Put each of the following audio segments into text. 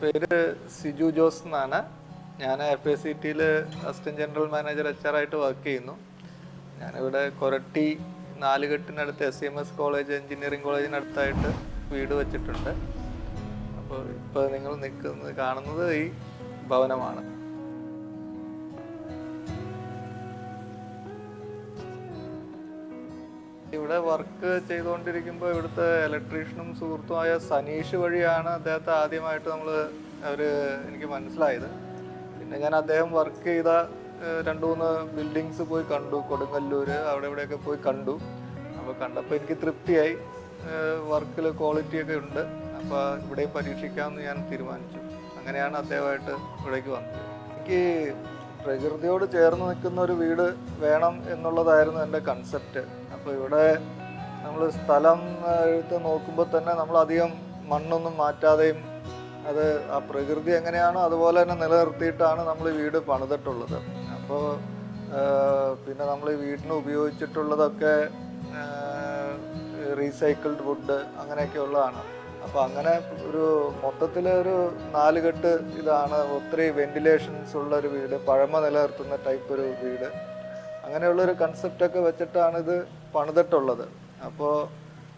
പേര് സിജു ജോസ് എന്നാണ്. ഞാൻ FACT assistant general manager HR ആയിട്ട് വർക്ക് ചെയ്യുന്നു. ഞാനിവിടെ കൊരട്ടി നാലുകെട്ടിനടുത്ത് SCMS കോളേജ് എഞ്ചിനീയറിംഗ് കോളേജിനടുത്തായിട്ട് വീട് വെച്ചിട്ടുണ്ട്. അപ്പോൾ ഇപ്പോൾ നിങ്ങൾ കാണുന്നത് ഈ ഭവനമാണ്. ഇവിടെ വർക്ക് ചെയ്തുകൊണ്ടിരിക്കുമ്പോൾ ഇവിടുത്തെ ഇലക്ട്രീഷ്യനും സുഹൃത്തുമായ സനീഷ് വഴിയാണ് അദ്ദേഹത്തെ ആദ്യമായിട്ട് എനിക്ക് മനസ്സിലായത്. പിന്നെ ഞാൻ അദ്ദേഹം വർക്ക് ചെയ്ത 2-3 ബിൽഡിങ്സ് പോയി കണ്ടു, കൊടുങ്ങല്ലൂർ അവിടെ ഇവിടെയൊക്കെ പോയി കണ്ടു. അപ്പോൾ കണ്ടപ്പോൾ എനിക്ക് തൃപ്തിയായി, വർക്കിൽ ക്വാളിറ്റിയൊക്കെ ഉണ്ട്. അപ്പോൾ ഇവിടെയും പരീക്ഷിക്കാമെന്ന് ഞാൻ തീരുമാനിച്ചു. അങ്ങനെയാണ് അദ്ദേഹമായിട്ട് ഇവിടേക്ക് വന്നത്. എനിക്ക് പ്രകൃതിയോട് ചേർന്ന് നിൽക്കുന്ന ഒരു വീട് വേണം എന്നുള്ളതായിരുന്നു എൻ്റെ കൺസെപ്റ്റ്. അപ്പോൾ ഇവിടെ നമ്മൾ സ്ഥലം എടുത്ത് നോക്കുമ്പോൾ തന്നെ നമ്മളധികം മണ്ണൊന്നും മാറ്റാതെയും അത് ആ പ്രകൃതി എങ്ങനെയാണോ അതുപോലെ തന്നെ നിലനിർത്തിയിട്ടാണ് നമ്മൾ ഈ വീട് പണിതിട്ടുള്ളത്. അപ്പോൾ പിന്നെ നമ്മൾ ഈ വീടിന് ഉപയോഗിച്ചിട്ടുള്ളതൊക്കെ റീസൈക്കിൾഡ് വുഡ് അങ്ങനെയൊക്കെ ഉള്ളതാണ്. അപ്പോൾ അങ്ങനെ ഒരു മൊത്തത്തിലൊരു 4 കെട്ട് ഇതാണ്. ഒത്തിരി വെന്റിലേഷൻസ് ഉള്ളൊരു വീട്, പഴമ നിലനിർത്തുന്ന ടൈപ്പ് ഒരു വീട്, അങ്ങനെയുള്ളൊരു കൺസെപ്റ്റൊക്കെ വെച്ചിട്ടാണ് ഇത് പണിതിട്ടുള്ളത്. അപ്പോൾ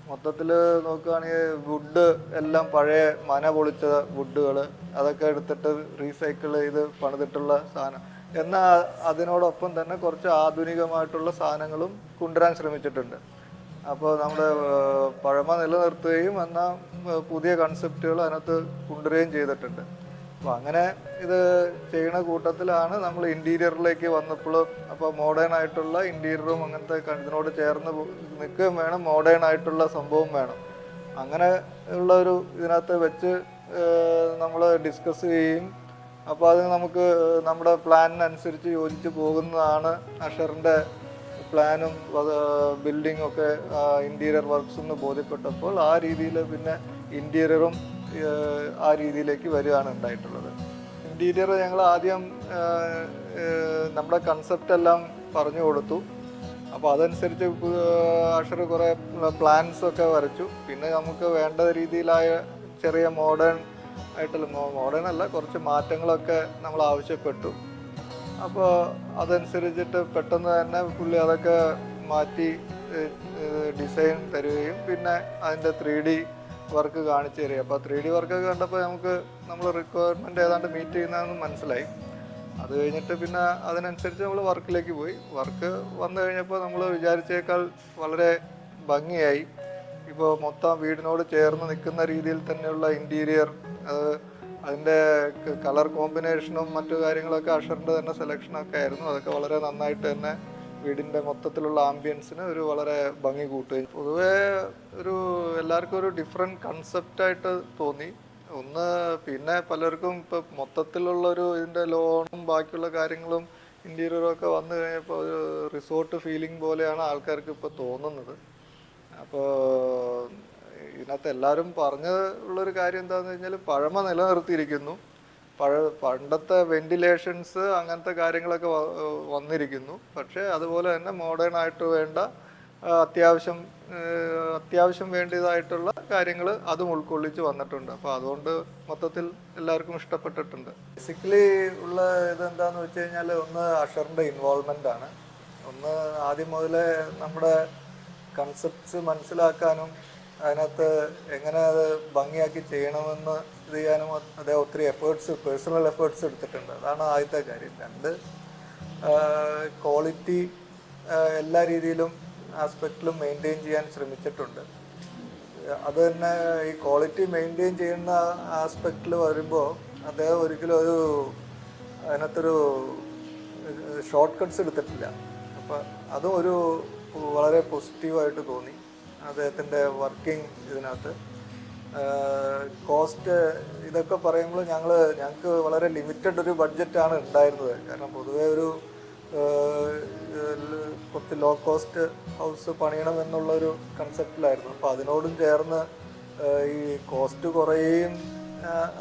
മൊത്തത്തിൽ നോക്കുകയാണെങ്കിൽ വുഡ് എല്ലാം പഴയ മന പൊളിച്ച വുഡുകൾ അതൊക്കെ എടുത്തിട്ട് റീസൈക്കിൾ ചെയ്ത് പണിതിട്ടുള്ള സാധനം. എന്നാൽ അതിനോടൊപ്പം തന്നെ കുറച്ച് ആധുനികമായിട്ടുള്ള സാധനങ്ങളും കൊണ്ടുവരാൻ ശ്രമിച്ചിട്ടുണ്ട്. അപ്പോൾ നമ്മുടെ പഴമ നിലനിർത്തുകയും എന്നാൽ പുതിയ കൺസെപ്റ്റുകൾ അതിനകത്ത് കൊണ്ടുവരികയും ചെയ്തിട്ടുണ്ട്. അപ്പോൾ അങ്ങനെ ഇത് ചെയ്യുന്ന കൂട്ടത്തിലാണ് നമ്മൾ ഇൻറ്റീരിയറിലേക്ക് വന്നപ്പോൾ. അപ്പോൾ മോഡേൺ ആയിട്ടുള്ള ഇൻറ്റീരിയറും അങ്ങനത്തെ ഇതിനോട് ചേർന്ന് നിൽക്കുകയും വേണം, മോഡേൺ ആയിട്ടുള്ള സംഭവം വേണം. അങ്ങനെ ഉള്ള ഒരു ഇതിനകത്ത് വെച്ച് നമ്മൾ ഡിസ്കസ് ചെയ്യും. അപ്പോൾ അത് നമുക്ക് നമ്മുടെ പ്ലാനിനനുസരിച്ച് യോജിച്ച് പോകുന്നതാണ്. അഷറിൻ്റെ പ്ലാനും ബിൽഡിങ്ങും ഒക്കെ ഇൻറ്റീരിയർ വർക്ക്സ് എന്ന് ബോധ്യപ്പെട്ടപ്പോൾ ആ രീതിയിൽ പിന്നെ ഇൻറ്റീരിയറും ആ രീതിയിലേക്ക് വരികയാണ് ഉണ്ടായിട്ടുള്ളത്. ഇൻറ്റീരിയർ ഞങ്ങൾ ആദ്യം നമ്മുടെ കൺസെപ്റ്റ് എല്ലാം പറഞ്ഞു കൊടുത്തു. അപ്പോൾ അതനുസരിച്ച് അഷർ കുറേ പ്ലാൻസൊക്കെ വരച്ചു. പിന്നെ നമുക്ക് വേണ്ട രീതിയിലായ ചെറിയ മോഡേൺ അല്ല, കുറച്ച് മാറ്റങ്ങളൊക്കെ നമ്മൾ ആവശ്യപ്പെട്ടു. അപ്പോൾ അതനുസരിച്ചിട്ട് പെട്ടെന്ന് തന്നെ പുള്ളി അതൊക്കെ മാറ്റി ഡിസൈൻ തരികയും പിന്നെ അതിൻ്റെ 3D വർക്ക് കാണിച്ചു തരിക. അപ്പോൾ 3D വർക്കൊക്കെ കണ്ടപ്പോൾ നമ്മൾ റിക്വയർമെൻറ്റ് ഏതാണ്ട് മീറ്റ് ചെയ്യുന്നതെന്ന് മനസ്സിലായി. അത് കഴിഞ്ഞിട്ട് പിന്നെ അതിനനുസരിച്ച് നമ്മൾ വർക്കിലേക്ക് പോയി. വർക്ക് വന്നു കഴിഞ്ഞപ്പോൾ നമ്മൾ വിചാരിച്ചേക്കാൾ വളരെ ഭംഗിയായി. ഇപ്പോൾ മൊത്തം വീടിനോട് ചേർന്ന് നിൽക്കുന്ന രീതിയിൽ തന്നെയുള്ള ഇൻറ്റീരിയർ, അതിൻ്റെ കളർ കോമ്പിനേഷനും മറ്റു കാര്യങ്ങളൊക്കെ അഷറിൻ്റെ തന്നെ സെലക്ഷനൊക്കെ ആയിരുന്നു. അതൊക്കെ വളരെ നന്നായിട്ട് തന്നെ വീടിൻ്റെ മൊത്തത്തിലുള്ള ആംബിയൻസിന് ഒരു വളരെ ഭംഗി കൂട്ടുകയും പൊതുവേ എല്ലാവർക്കും ഒരു ഡിഫറെൻറ്റ് കൺസെപ്റ്റായിട്ട് തോന്നി. പിന്നെ പലർക്കും ഇപ്പോൾ മൊത്തത്തിലുള്ളൊരു ഇതിൻ്റെ ലോണും ബാക്കിയുള്ള കാര്യങ്ങളും ഇൻറ്റീരിയറും ഒക്കെ വന്നു കഴിഞ്ഞപ്പോൾ ഒരു റിസോർട്ട് ഫീലിംഗ് പോലെയാണ് ആൾക്കാർക്ക് ഇപ്പോൾ തോന്നുന്നത്. അപ്പോൾ ഇതിനകത്ത് എല്ലാവരും പറഞ്ഞുള്ളൊരു കാര്യം എന്താണെന്ന് കഴിഞ്ഞാൽ പഴമ നിലനിർത്തിയിരിക്കുന്നു, പണ്ടത്തെ വെന്റിലേഷൻസ് അങ്ങനത്തെ കാര്യങ്ങളൊക്കെ വന്നിരിക്കുന്നു. പക്ഷേ അതുപോലെ തന്നെ മോഡേൺ ആയിട്ട് വേണ്ട അത്യാവശ്യം വേണ്ടതായിട്ടുള്ള കാര്യങ്ങൾ അതും ഉൾക്കൊള്ളിച്ച് വന്നിട്ടുണ്ട്. അപ്പോൾ അതുകൊണ്ട് മൊത്തത്തിൽ എല്ലാവർക്കും ഇഷ്ടപ്പെട്ടിട്ടുണ്ട്. ബേസിക്കലി ഉള്ള ഇതെന്താണെന്ന് വെച്ച് കഴിഞ്ഞാൽ ഒന്ന് അഷറിൻ്റെ ഇൻവോൾവ്മെൻ്റ് ആണ്. ആദ്യം മുതലേ നമ്മുടെ കൺസെപ്റ്റ്സ് മനസ്സിലാക്കാനും അതിനകത്ത് എങ്ങനെ അത് ഭംഗിയാക്കി ചെയ്യണമെന്ന് ഇത് ചെയ്യാനും അദ്ദേഹം ഒത്തിരി പേഴ്സണൽ എഫേർട്സ് എടുത്തിട്ടുണ്ട്. അതാണ് ആദ്യത്തെ കാര്യം. 2, ക്വാളിറ്റി എല്ലാ രീതിയിലും ആസ്പെക്റ്റിലും മെയിൻറ്റെയിൻ ചെയ്യാൻ ശ്രമിച്ചിട്ടുണ്ട്. അത് തന്നെ ഈ ക്വാളിറ്റി മെയിൻറ്റെയിൻ ചെയ്യുന്ന ആസ്പെക്റ്റിൽ വരുമ്പോൾ അദ്ദേഹം ഒരിക്കലും അതിനകത്തൊരു ഷോർട്ട് കട്ട്സ് എടുത്തിട്ടില്ല. അപ്പം അതും വളരെ പോസിറ്റീവായിട്ട് തോന്നി അദ്ദേഹത്തിൻ്റെ വർക്കിംഗ് ഇതിനകത്ത്. കോസ്റ്റ് ഇതൊക്കെ പറയുമ്പോൾ ഞങ്ങൾക്ക് വളരെ ലിമിറ്റഡ് ഒരു ബഡ്ജറ്റാണ് ഉണ്ടായിരുന്നത്. കാരണം പൊതുവേ കുറച്ച് ലോ കോസ്റ്റ് ഹൗസ് പണിയണം എന്നുള്ളൊരു കൺസെപ്റ്റിലായിരുന്നു. അപ്പോൾ അതിനോടും ചേർന്ന് ഈ കോസ്റ്റ് കുറയുകയും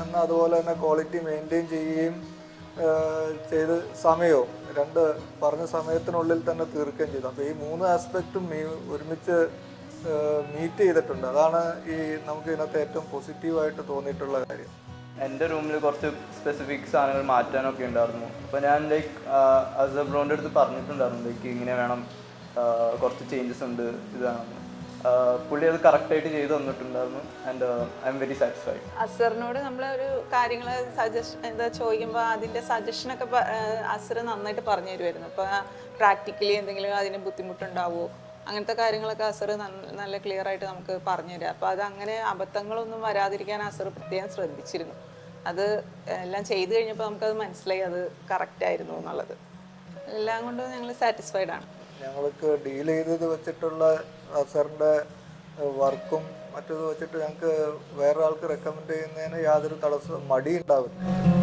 എന്നാൽ അതുപോലെ തന്നെ ക്വാളിറ്റി മെയിൻറ്റെയിൻ ചെയ്യുകയും ചെയ്ത് സമയവും പറഞ്ഞ സമയത്തിനുള്ളിൽ തന്നെ തീർക്കുകയും ചെയ്തു. അപ്പോൾ ഈ 3 ആസ്പെക്റ്റും ഒരുമിച്ച് മീറ്റ് ചെയ്തിട്ടുണ്ട്. അതാണ് നമുക്ക് ഇതിനകത്ത് ഏറ്റവും പോസിറ്റീവായിട്ട് തോന്നിയിട്ടുള്ള കാര്യം. എൻ്റെ റൂമിൽ കുറച്ച് സ്പെസിഫിക് സാധനങ്ങൾ മാറ്റാനൊക്കെ ഉണ്ടായിരുന്നു. അപ്പോൾ ഞാൻ ലൈക്ക് അസർ ബ്രോൻ്റെ അടുത്ത് പറഞ്ഞിട്ടുണ്ടായിരുന്നു ലൈക്ക് ഇങ്ങനെ വേണം, കുറച്ച് ചേഞ്ചസ് ഉണ്ട്, ഇതാണെന്ന്. പുള്ളി അത് കറക്റ്റായിട്ട് ചെയ്ത് തന്നിട്ടുണ്ടായിരുന്നു. And I'm very satisfied. അസറിനോട് നമ്മൾ ഒരു കാര്യങ്ങൾ എന്താ ചോദിക്കുമ്പോൾ അതിൻ്റെ സജഷനൊക്കെ അസർ നന്നായിട്ട് പറഞ്ഞു തരുമായിരുന്നു. ഇപ്പോൾ പ്രാക്ടിക്കലി എന്തെങ്കിലും അതിന് ബുദ്ധിമുട്ടുണ്ടാവുമോ അങ്ങനത്തെ കാര്യങ്ങളൊക്കെ അസർ നല്ല ക്ലിയർ ആയിട്ട് നമുക്ക് പറഞ്ഞു തരാം. അപ്പോൾ അത് അങ്ങനെ അബദ്ധങ്ങളൊന്നും വരാതിരിക്കാൻ അസർ പ്രത്യേകം ശ്രദ്ധിച്ചിരുന്നു. അത് എല്ലാം ചെയ്ത് കഴിഞ്ഞപ്പോൾ നമുക്കത് മനസ്സിലായി അത് കറക്റ്റായിരുന്നു എന്നുള്ളത്. എല്ലാം കൊണ്ടും ഞങ്ങൾ സാറ്റിസ്ഫൈഡ് ആണ്. ഞങ്ങൾക്ക് ഡീൽ ചെയ്തത് വെച്ചിട്ടുള്ള സാറിൻ്റെ വർക്കും മറ്റത് വെച്ചിട്ട് ഞങ്ങൾക്ക് വേറെ ആൾക്ക് റെക്കമെൻഡ് ചെയ്യുന്നതിന് യാതൊരു തടസ്സവും മടി ഉണ്ടാവില്ല.